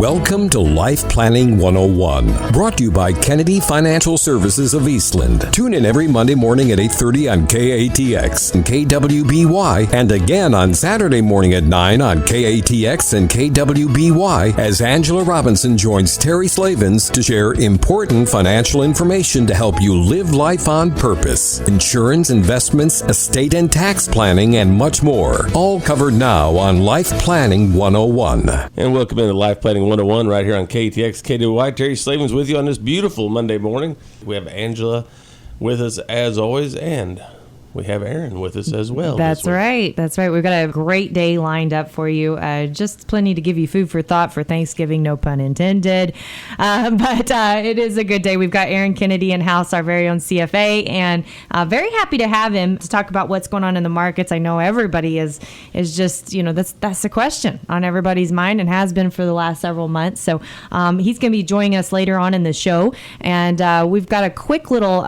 Welcome to Life Planning 101, brought to you by Kennedy Financial Services of Eastland. Tune in every Monday morning at 8:30 on KATX and KWBY, and again on Saturday morning at 9 on KATX and KWBY as Angela Robinson joins Terry Slavens to share important financial information to help you live life on purpose. Insurance, investments, estate and tax planning, and much more. All covered now on Life Planning 101. And welcome into Life Planning 101 right here on KTX, KWY. Terry Slavens with you on this beautiful Monday morning. We have Angela with us as always, and we have Aaron with us as well. That's right. That's right. We've got a great day lined up for you. Just plenty to give you food for thought for Thanksgiving, no pun intended. But it is a good day. We've got Aaron Kennedy in house, our very own CFA, and very happy to have him to talk about what's going on in the markets. I know everybody is just, that's the question on everybody's mind and has been for the last several months. So he's going to be joining us later on in the show. And we've got a quick little,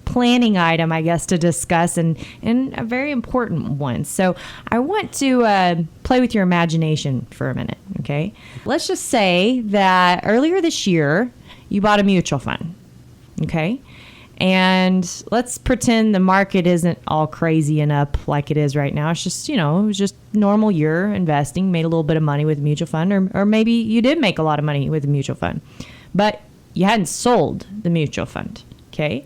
planning item, I guess, to discuss and a very important one. So I want to play with your imagination for a minute, okay? Let's just say that earlier this year, you bought a mutual fund, okay? And let's pretend the market isn't all crazy and up like it is right now. It's just, it was just normal year investing, made a little bit of money with a mutual fund, or maybe you did make a lot of money with a mutual fund, but you hadn't sold the mutual fund, okay?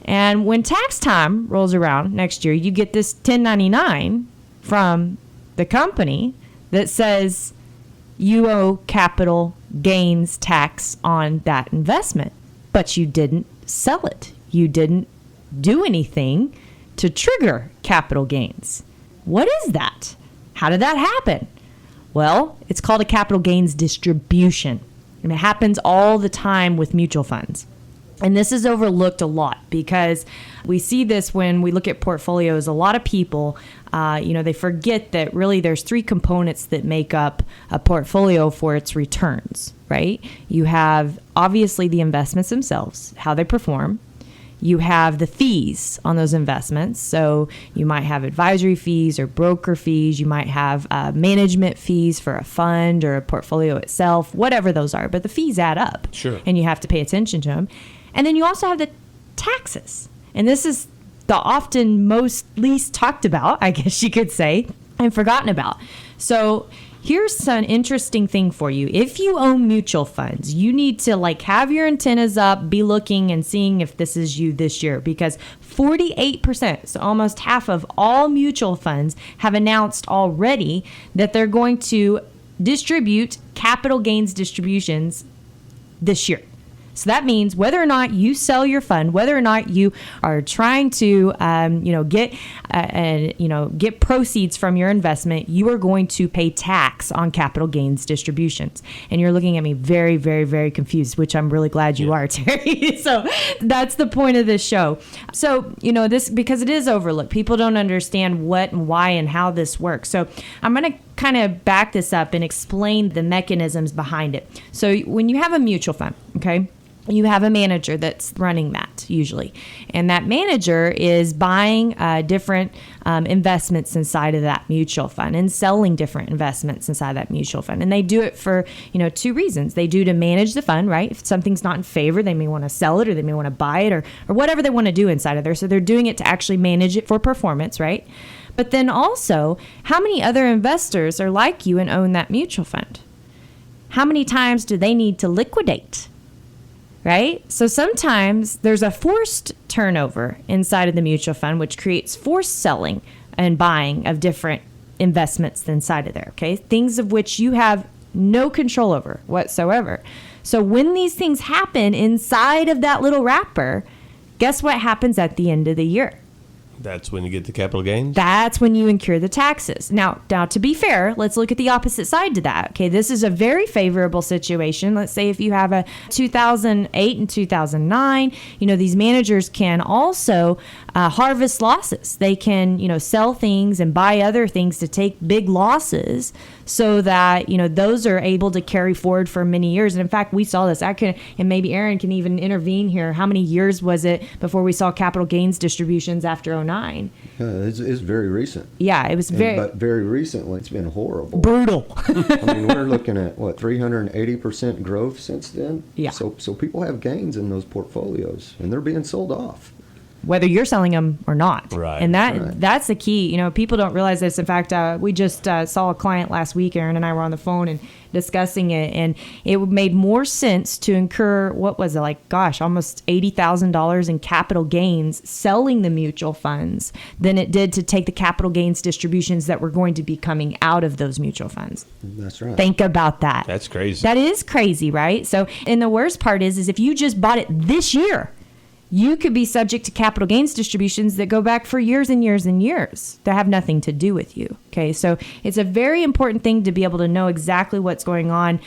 And when tax time rolls around next year, you get this 1099 from the company that says you owe capital gains tax on that investment, but you didn't sell it. You didn't do anything to trigger capital gains. What is that? How did that happen? Well, it's called a capital gains distribution, and it happens all the time with mutual funds. And this is overlooked a lot because we see this when we look at portfolios. A lot of people, they forget that really there's three components that make up a portfolio for its returns, right? You have obviously the investments themselves, how they perform. You have the fees on those investments. So you might have advisory fees or broker fees. You might have management fees for a fund or a portfolio itself, whatever those are. But the fees add up. Sure. And you have to pay attention to them. And then you also have the taxes. And this is the often least talked about, I guess you could say, and forgotten about. So here's an interesting thing for you. If you own mutual funds, you need to have your antennas up, be looking and seeing if this is you this year, because 48%, so almost half of all mutual funds, have announced already that they're going to distribute capital gains distributions this year. So that means whether or not you sell your fund, whether or not you are trying to, get proceeds from your investment, you are going to pay tax on capital gains distributions. And you're looking at me very, very, very confused, which I'm really glad you are, Terry. So that's the point of this show. So, this, because it is overlooked, people don't understand what and why and how this works. So I'm going to kind of back this up and explain the mechanisms behind it. So when you have a mutual fund, okay, you have a manager that's running that usually. And that manager is buying different investments inside of that mutual fund and selling different investments inside that mutual fund. And they do it for, two reasons. They do to manage the fund, right? If something's not in favor, they may want to sell it or they may want to buy it or whatever they want to do inside of there. So they're doing it to actually manage it for performance, right? But then also, how many other investors are like you and own that mutual fund? How many times do they need to liquidate? Right? So sometimes there's a forced turnover inside of the mutual fund, which creates forced selling and buying of different investments inside of there. Okay. Things of which you have no control over whatsoever. So when these things happen inside of that little wrapper, guess what happens at the end of the year? That's when you get the capital gains? That's when you incur the taxes. Now, to be fair, let's look at the opposite side to that. Okay, this is a very favorable situation. Let's say if you have a 2008 and 2009, these managers can also harvest losses. They can, sell things and buy other things to take big losses so that, those are able to carry forward for many years. And in fact, we saw this. And maybe Aaron can even intervene here. How many years was it before we saw capital gains distributions after 2009? It's very recent. Yeah, it was But very recently, it's been horrible. brutal. I mean, we're looking at, 380% growth since then? Yeah. So people have gains in those portfolios, and they're being sold off. Whether you're selling them or not. Right. And Right. that's the key. People don't realize this. In fact, we just saw a client last week. Aaron and I were on the phone and discussing it, and it made more sense to incur, what was it, almost $80,000 in capital gains selling the mutual funds than it did to take the capital gains distributions that were going to be coming out of those mutual funds. That's right. Think about that. That's crazy. That is crazy, right? So, and the worst part is if you just bought it this year, you could be subject to capital gains distributions that go back for years and years and years that have nothing to do with you. Okay, so it's a very important thing to be able to know exactly what's going on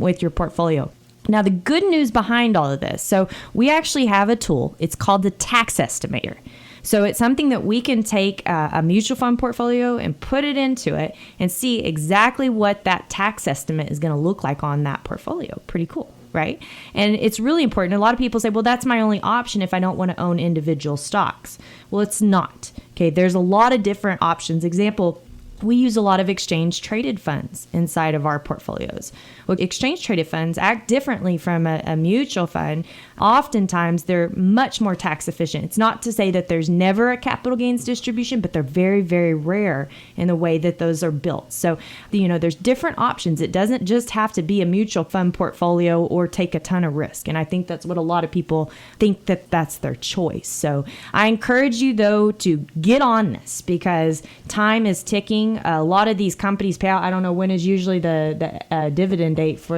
with your portfolio. Now, the good news behind all of this, so we actually have a tool. It's called the tax estimator. So it's something that we can take a mutual fund portfolio and put it into it and see exactly what that tax estimate is going to look like on that portfolio. Pretty cool. Right? And it's really important. A lot of people say, well, that's my only option if I don't want to own individual stocks. Well, it's not. Okay, there's a lot of different options. Example, we use a lot of exchange traded funds inside of our portfolios. Well, exchange traded funds act differently from a mutual fund. Oftentimes, they're much more tax efficient. It's not to say that there's never a capital gains distribution, but they're very, very rare in the way that those are built. So, there's different options. It doesn't just have to be a mutual fund portfolio or take a ton of risk. And I think that's what a lot of people think that that's their choice. So I encourage you, though, to get on this because time is ticking. A lot of these companies pay out. I don't know when is usually the dividend date for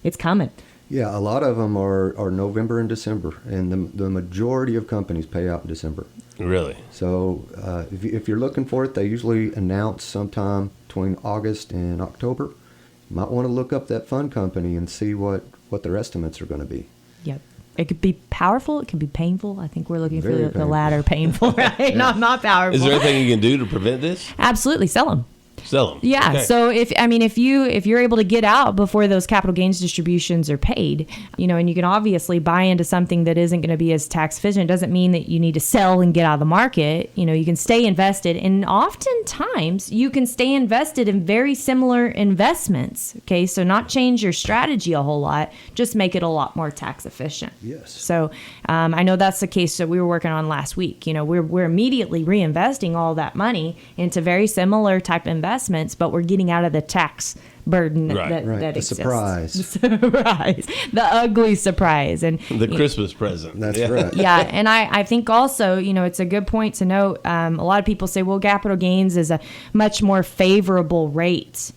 it's coming. Yeah, a lot of them are November and December, and the majority of companies pay out in December. Really? So if you're looking for it, they usually announce sometime between August and October. You might want to look up that fund company and see what their estimates are going to be. Yep. It could be powerful. It could be painful. I think we're looking Very for the painful. latter, painful, right? Yeah. Not powerful. Is there anything you can do to prevent this? Absolutely. Sell them. Sell them. Yeah. Okay. So if you're able to get out before those capital gains distributions are paid, and you can obviously buy into something that isn't going to be as tax efficient, it doesn't mean that you need to sell and get out of the market. You can stay invested, and oftentimes you can stay invested in very similar investments. Okay. So not change your strategy a whole lot, just make it a lot more tax efficient. Yes. So I know that's the case that we were working on last week. We're immediately reinvesting all that money into very similar type investments, but we're getting out of the tax burden that the exists. surprise. The surprise. The ugly surprise. And The Christmas present. That's Yeah. right. yeah, and I think also, it's a good point to note. A lot of people say, well, capital gains is a much more favorable rate.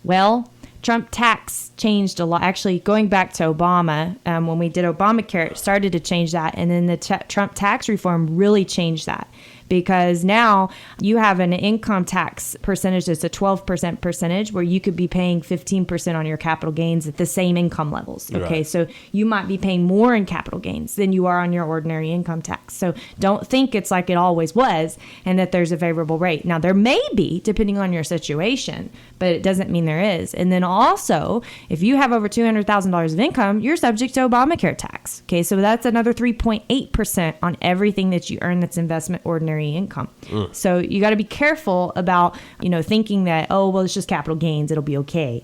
Well, Trump tax changed a lot. Actually, going back to Obama, when we did Obamacare, it started to change that. And then the Trump tax reform really changed that. Because now you have an income tax percentage that's a 12% percentage where you could be paying 15% on your capital gains at the same income levels. Okay, Right. so you might be paying more in capital gains than you are on your ordinary income tax. So don't think it's like it always was and that there's a favorable rate. Now, there may be, depending on your situation, but it doesn't mean there is. And then also, if you have over $200,000 of income, you're subject to Obamacare tax. Okay, so that's another 3.8% on everything that you earn that's investment ordinary income. So you got to be careful about, thinking that, oh, well, it's just capital gains, it'll be okay.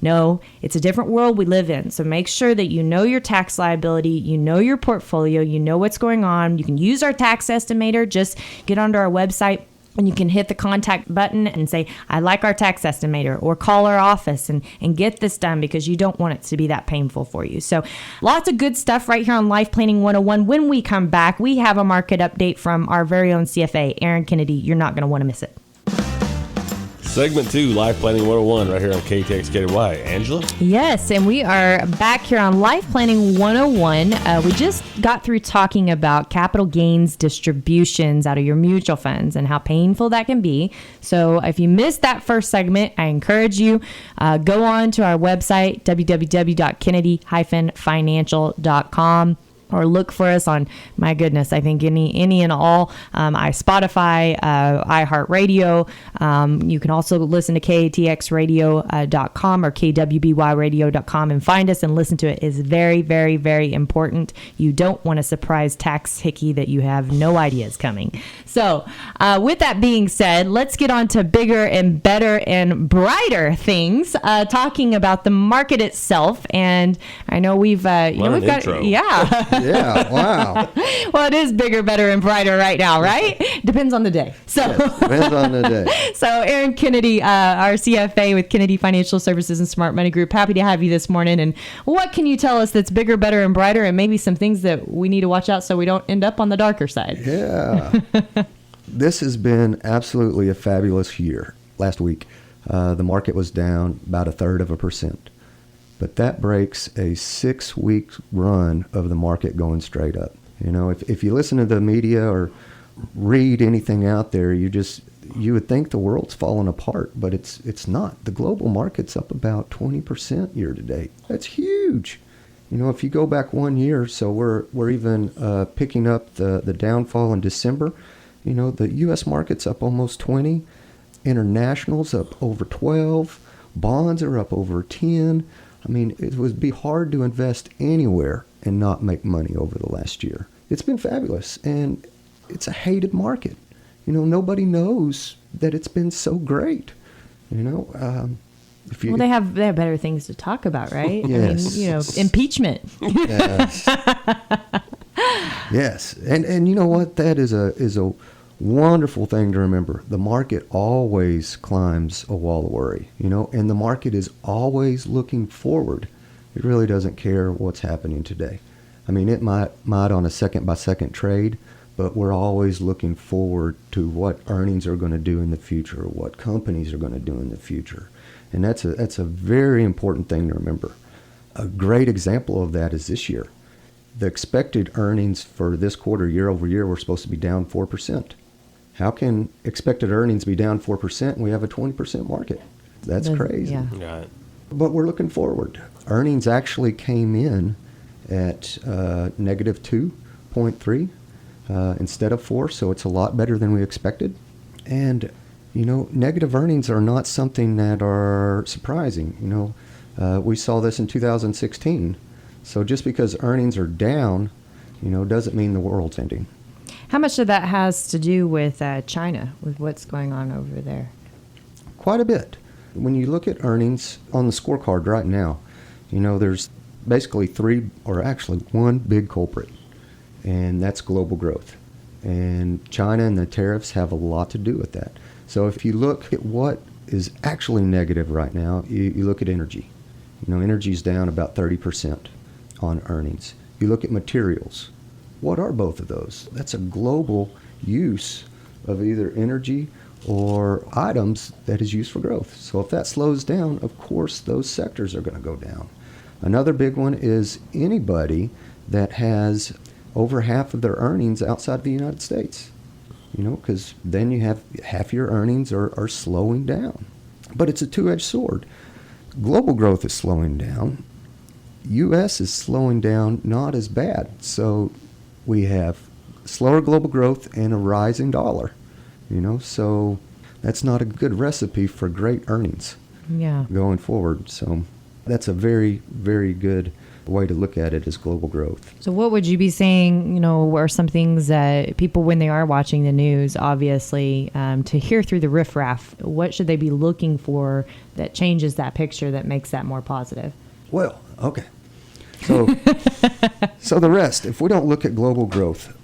No, it's a different world we live in. So make sure that you know your tax liability, you know your portfolio, you know what's going on. You can use our tax estimator. Just get onto our website and you can hit the contact button and say, I like our tax estimator, or call our office and get this done because you don't want it to be that painful for you. So lots of good stuff right here on Life Planning 101. When we come back, we have a market update from our very own CFA, Aaron Kennedy. You're not going to want to miss it. Segment 2, Life Planning 101, right here on KTX KDY. Angela? Yes, and we are back here on Life Planning 101. We just got through talking about capital gains distributions out of your mutual funds and how painful that can be. So if you missed that first segment, I encourage you, go on to our website, www.kennedy-financial.com. or look for us on, my goodness, I think any and all, Spotify, iHeartRadio. You can also listen to KATXradio.com or KWBYradio.com and find us and listen to it. Is very, very, very important. You don't want a surprise tax hickey that you have no idea is coming. So with that being said, let's get on to bigger and better and brighter things, talking about the market itself. And I know we've got, Yeah, wow. Well, it is bigger, better, and brighter right now, right? Depends on the day. So Yes, depends on the day. So Aaron Kennedy, our CFA with Kennedy Financial Services and Smart Money Group, happy to have you this morning. And what can you tell us that's bigger, better, and brighter, and maybe some things that we need to watch out so we don't end up on the darker side? Yeah. This has been absolutely a fabulous year. Last week, the market was down about 0.33%. But that breaks a 6-week run of the market going straight up. You know, if you listen to the media or read anything out there, you would think the world's falling apart, but it's not. The global market's up about 20% year to date. That's huge. You know, if you go back 1 year, so we're even picking up the downfall in December. You know, the U.S. market's up almost 20, international's up over 12, bonds are up over 10. I mean, it would be hard to invest anywhere and not make money over the last year. It's been fabulous, and it's a hated market. You know, nobody knows that it's been so great. You know, well, they have better things to talk about, right? Yes. I mean, you know, impeachment. Yes. Yes, and you know what? That is a wonderful thing to remember. The market always climbs a wall of worry, you know, and the market is always looking forward. It really doesn't care what's happening today. I mean, it might on a second by second trade, but we're always looking forward to what earnings are going to do in the future, what companies are going to do in the future. And that's a very important thing to remember. A great example of that is this year. The expected earnings for this quarter, year over year, were supposed to be down 4%. How can expected earnings be down 4% and we have a 20% market? That's crazy. Yeah. Right. But we're looking forward. Earnings actually came in at negative 2.3 instead of 4, so it's a lot better than we expected. And, you know, negative earnings are not something that are surprising. You know, we saw this in 2016. So just because earnings are down, you know, doesn't mean the world's ending. How much of that has to do with China, with what's going on over there? Quite a bit. When you look at earnings on the scorecard right now, you know, there's basically one big culprit, and that's global growth. And China and the tariffs have a lot to do with that. So if you look at what is actually negative right now, you look at energy. You know, energy's down about 30% on earnings. You look at materials. What are both of those? That's a global use of either energy or items that is used for growth. So if that slows down, of course, those sectors are going to go down. Another big one is anybody that has over half of their earnings outside of the United States. You know, because then you have half your earnings are slowing down. But it's a two-edged sword. Global growth is slowing down. U.S. is slowing down, not as bad. So we have slower global growth and a rising dollar, you know, so that's not a good recipe for great earnings going forward. So that's a very, very good way to look at it, is global growth. So what would you be saying, you know, are some things that people, when they are watching the news, obviously, to hear through the riffraff, what should they be looking for that changes that picture, that makes that more positive? Well, okay. So, so the rest, if we don't look at global growth,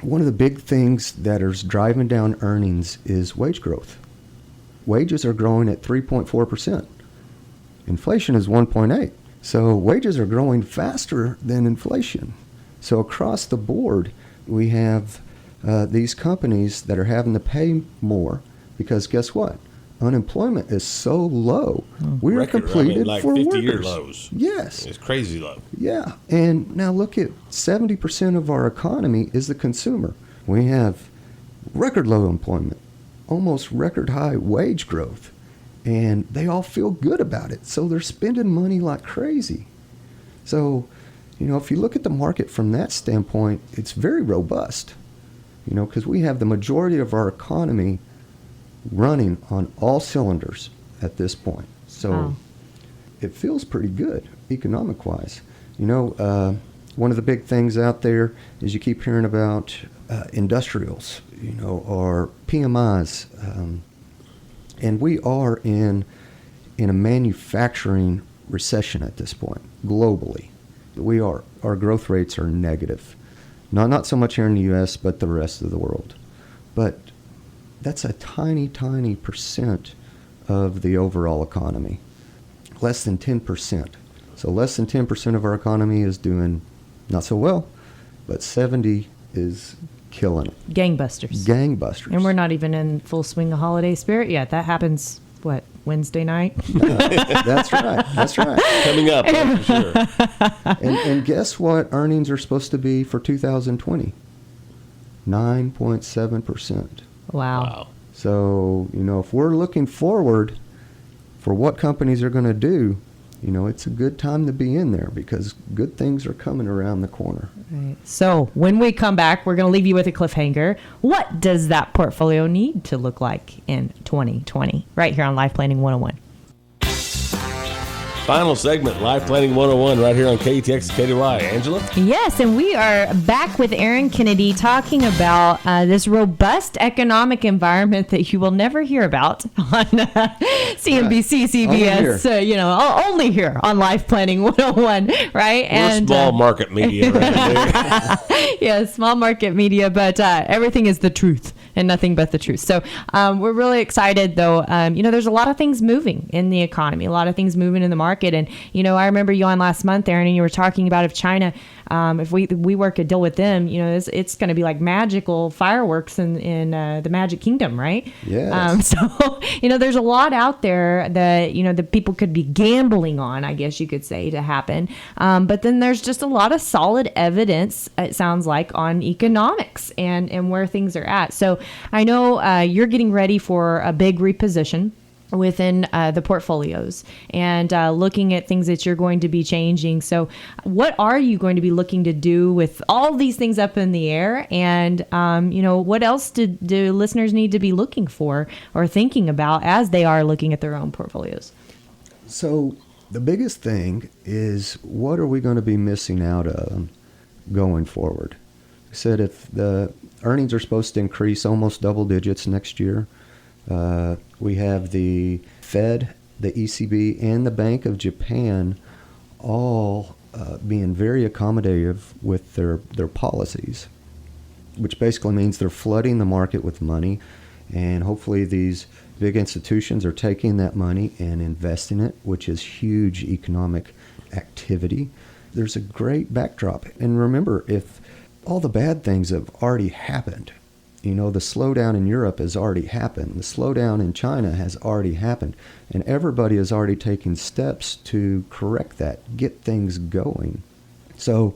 one of the big things that is driving down earnings is wage growth. Wages are growing at 3.4%. Inflation is 1.8%. So wages are growing faster than inflation. So across the board, we have these companies that are having to pay more because guess what? Unemployment is so low. We are completed like for 50-year workers. lows. Yes. It's crazy low. Yeah. And now look at 70% of our economy is the consumer. We have record low employment, almost record high wage growth, and they all feel good about it. So they're spending money like crazy. So, if you look at the market from that standpoint, it's very robust, because we have the majority of our economy running on all cylinders at this point. So Wow. it feels pretty good economic-wise. One of the big things out there is you keep hearing about industrials, or PMIs, and we are in a manufacturing recession at this point globally. Our growth rates are negative, not so much here in the U.S., but the rest of the world. But that's a tiny percent of the overall economy, less than 10%. So less than 10% of our economy is doing not so well, but 70 is killing it. Gangbusters. And we're not even in full swing of holiday spirit yet. That happens, Wednesday night? That's right. Coming up, that's for sure. And guess what earnings are supposed to be for 2020? 9.7%. Wow. So, if we're looking forward for what companies are going to do, it's a good time to be in there because good things are coming around the corner. Right. So when we come back, we're going to leave you with a cliffhanger. What does that portfolio need to look like in 2020? Right here on Life Planning 101. Final segment, Life Planning 101, right here on KTX KDY. Angela? Yes, and we are back with Aaron Kennedy talking about this robust economic environment that you will never hear about on CNBC, CBS, only here on Life Planning 101, right? We're small market media right there. Yeah, small market media, but everything is the truth and nothing but the truth. So we're really excited, though. There's a lot of things moving in the economy, a lot of things moving in the market. And, I remember you on last month, Aaron, and you were talking about if China, if we work a deal with them, it's going to be like magical fireworks in the Magic Kingdom, right? Yes. There's a lot out there that, that people could be gambling on, I guess you could say, to happen. But then there's just a lot of solid evidence, it sounds like, on economics and where things are at. So I know you're getting ready for a big reposition within the portfolios and looking at things that you're going to be changing. So what are you going to be looking to do with all these things up in the air? And, what else do listeners need to be looking for or thinking about as they are looking at their own portfolios? So the biggest thing is, what are we going to be missing out of going forward? I said if the earnings are supposed to increase almost double digits next year, we have the Fed, the ECB, and the Bank of Japan all being very accommodative with their policies, which basically means they're flooding the market with money, and hopefully these big institutions are taking that money and investing it, which is huge economic activity. There's a great backdrop. And remember, if all the bad things have already happened, the slowdown in Europe has already happened. The slowdown in China has already happened. And everybody is already taking steps to correct that, get things going. So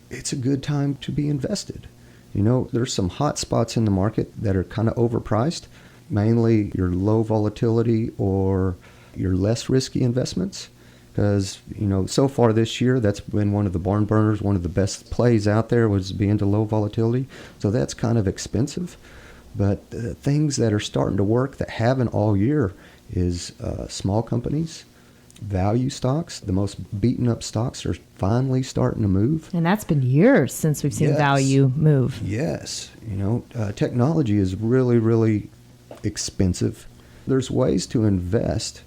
it's a good time to be invested. There's some hot spots in the market that are kind of overpriced, mainly your low volatility or your less risky investments. Because, so far this year, that's been one of the barn burners. One of the best plays out there was being to low volatility. So that's kind of expensive. But things that are starting to work that haven't all year is small companies, value stocks. The most beaten up stocks are finally starting to move. And that's been years since we've seen value move. Yes. Technology is really, really expensive. There's ways to invest.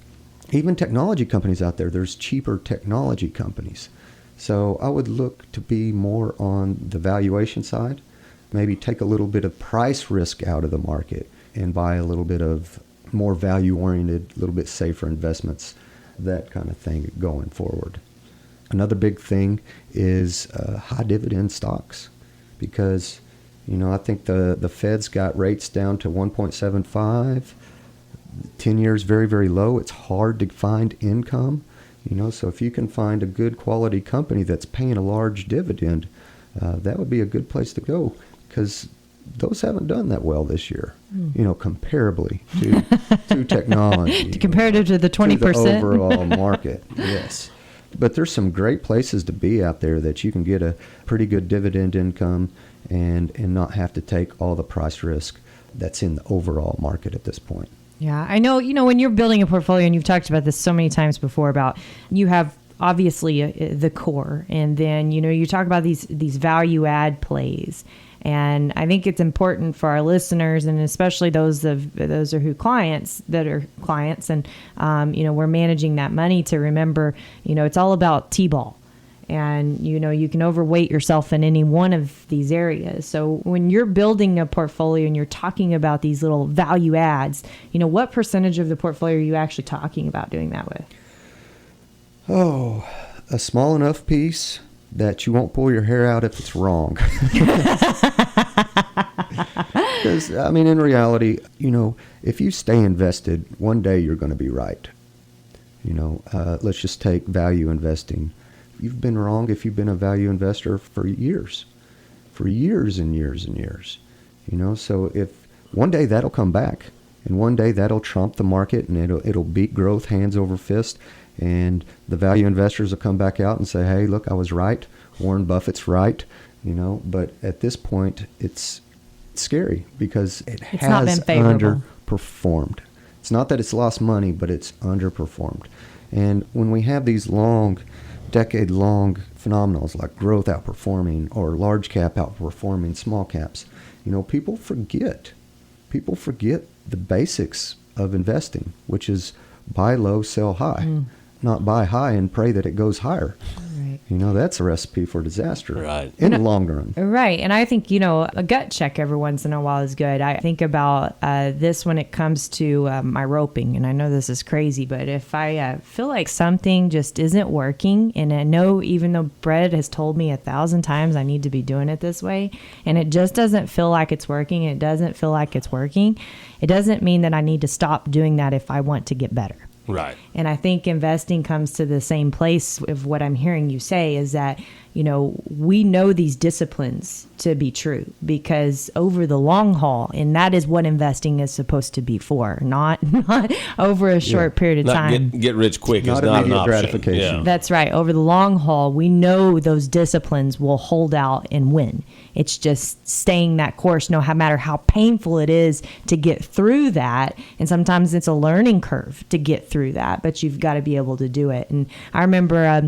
Even technology companies out there, there's cheaper technology companies. So I would look to be more on the valuation side, maybe take a little bit of price risk out of the market and buy a little bit of more value-oriented, a little bit safer investments, that kind of thing going forward. Another big thing is high dividend stocks because, I think the Fed's got rates down to 1.75. 10 years very, very low. It's hard to find income, so if you can find a good quality company that's paying a large dividend, that would be a good place to go because those haven't done that well this year, comparably to technology. Comparative to the 20%. To the overall market, yes. But there's some great places to be out there that you can get a pretty good dividend income and not have to take all the price risk that's in the overall market at this point. Yeah, I know, when you're building a portfolio, and you've talked about this so many times before, about you have obviously the core, and then, you talk about these value add plays. And I think it's important for our listeners, and especially those are clients, and we're managing that money, to remember, it's all about T-ball. And, you can overweight yourself in any one of these areas. So when you're building a portfolio and you're talking about these little value adds, what percentage of the portfolio are you actually talking about doing that with? Oh, a small enough piece that you won't pull your hair out if it's wrong. Because, in reality, if you stay invested, one day you're going to be right. Let's just take value investing. You've been wrong if you've been a value investor for years and years and years. So if one day that'll come back, and one day that'll trump the market, and it'll beat growth hands over fist, and the value investors will come back out and say, hey, look, I was right. Warren Buffett's right. But at this point, it's scary because it has not been favorable. Underperformed. It's not that it's lost money, but it's underperformed. And when we have these decade-long phenomenals like growth outperforming or large cap outperforming small caps, people forget the basics of investing, which is buy low, sell high, not buy high and pray that it goes higher. Right. That's a recipe for disaster, right, in the long run. Right. And I think, a gut check every once in a while is good. I think about this when it comes to my roping. And I know this is crazy, but if I feel like something just isn't working, and I know, even though Brett has told me 1,000 times I need to be doing it this way, and it just doesn't feel like it's working, it doesn't mean that I need to stop doing that if I want to get better. Right. And I think investing comes to the same place of what I'm hearing you say, is that, we know these disciplines to be true because over the long haul, and that is what investing is supposed to be for, not over a short period of time. Get rich quick not is not an option. Gratification. Yeah. That's right. Over the long haul, we know those disciplines will hold out and win. It's just staying that course, no matter how painful it is to get through that. And sometimes it's a learning curve to get through that, but you've got to be able to do it. And I remember, I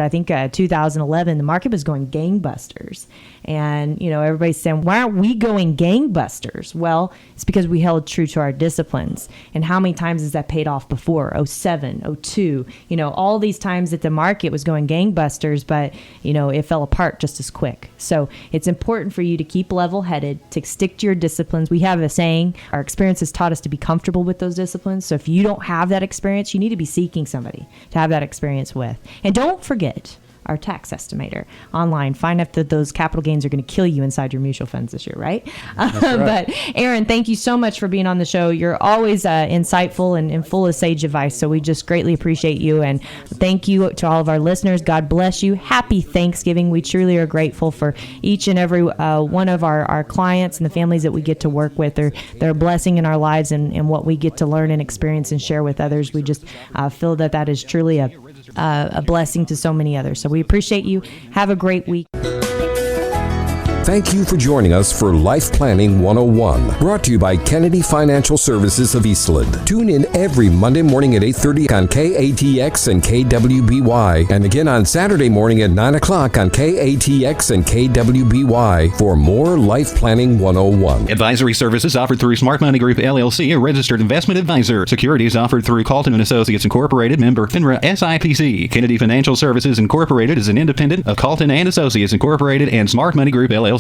think 2011, the market was going gangbusters. And, everybody's saying, why aren't we going gangbusters? Well, it's because we held true to our disciplines. And how many times has that paid off before? 07, 02, all these times that the market was going gangbusters, but, it fell apart just as quick. So it's important for you to keep level-headed, to stick to your disciplines. We have a saying, our experience has taught us to be comfortable with those disciplines. So if you don't have that experience, you need to be seeking somebody to have that experience with. And don't forget our tax estimator online. Find out that those capital gains are going to kill you inside your mutual funds this year, right? That's right. But Aaron, thank you so much for being on the show. You're always insightful and full of sage advice. So we just greatly appreciate you. And thank you to all of our listeners. God bless you. Happy Thanksgiving. We truly are grateful for each and every one of our clients and the families that we get to work with. They're a blessing in our lives, and what we get to learn and experience and share with others. We just feel that is truly a blessing to so many others. So we appreciate you. Have a great week. Thank you for joining us for Life Planning 101, brought to you by Kennedy Financial Services of Eastland. Tune in every Monday morning at 8:30 on KATX and KWBY, and again on Saturday morning at 9 o'clock on KATX and KWBY for more Life Planning 101. Advisory services offered through Smart Money Group, LLC, a registered investment advisor. Securities offered through Calton & Associates Incorporated, member FINRA SIPC. Kennedy Financial Services Incorporated is an independent of Calton & Associates Incorporated and Smart Money Group, LLC.